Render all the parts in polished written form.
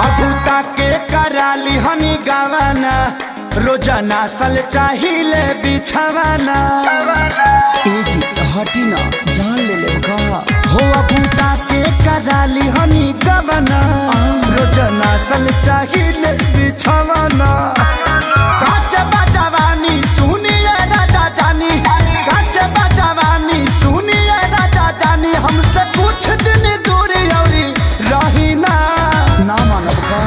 अबूता के कराली हनी गावाना रोजाना सल चाहिए बिछावाना एजी हटी ना जान ले का हो अबूता के कराली हनी गावाना रोजाना सल चाहिए बिछावाना काच बजावानी सुनिए राजा जानी काच बजावानी सुनिए राजा जानी हमसे कुछ दिन दूर औरी रही ना मानव का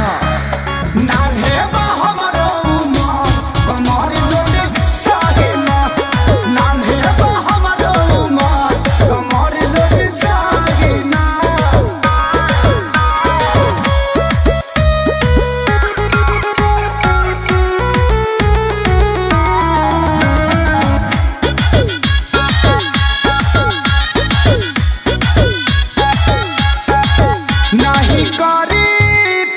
नान्हे बा हमरो उमर कमर लोटे साहिना नान्हे बा हमरो उमर कमर लोटे साहिना नाही करी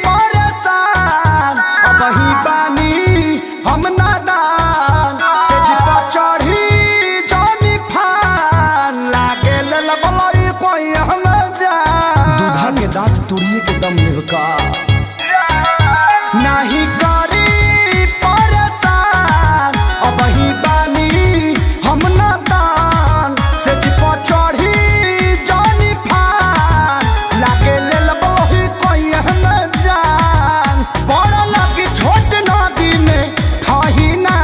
परेशान अब ही बानी हम नादान से जिपा चढ़ी जानी फान लागे ललबलई कोई हम जान दूधा के दांत तुड़िए के दम लेव का नाही करी परेशान अब ही बानी हम नादान से जिपा चढ़ी जानी फान लागे ललबलई कोई हम जान बड़ा लगी छोट नदी में थाही ना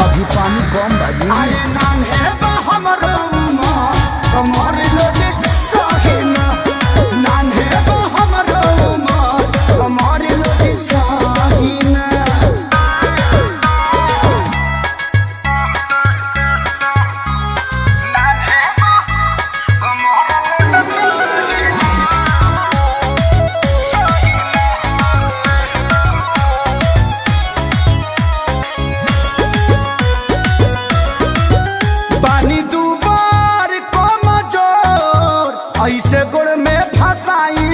अभी पानी कम बाजी अरे नान्हे बा हमरो उमर कमर लोटे साहिना नान्हे बा हमरो उमर कमर लोटे साहिना बानी दुबार कम जोर ऐसे गुड़ में फसाई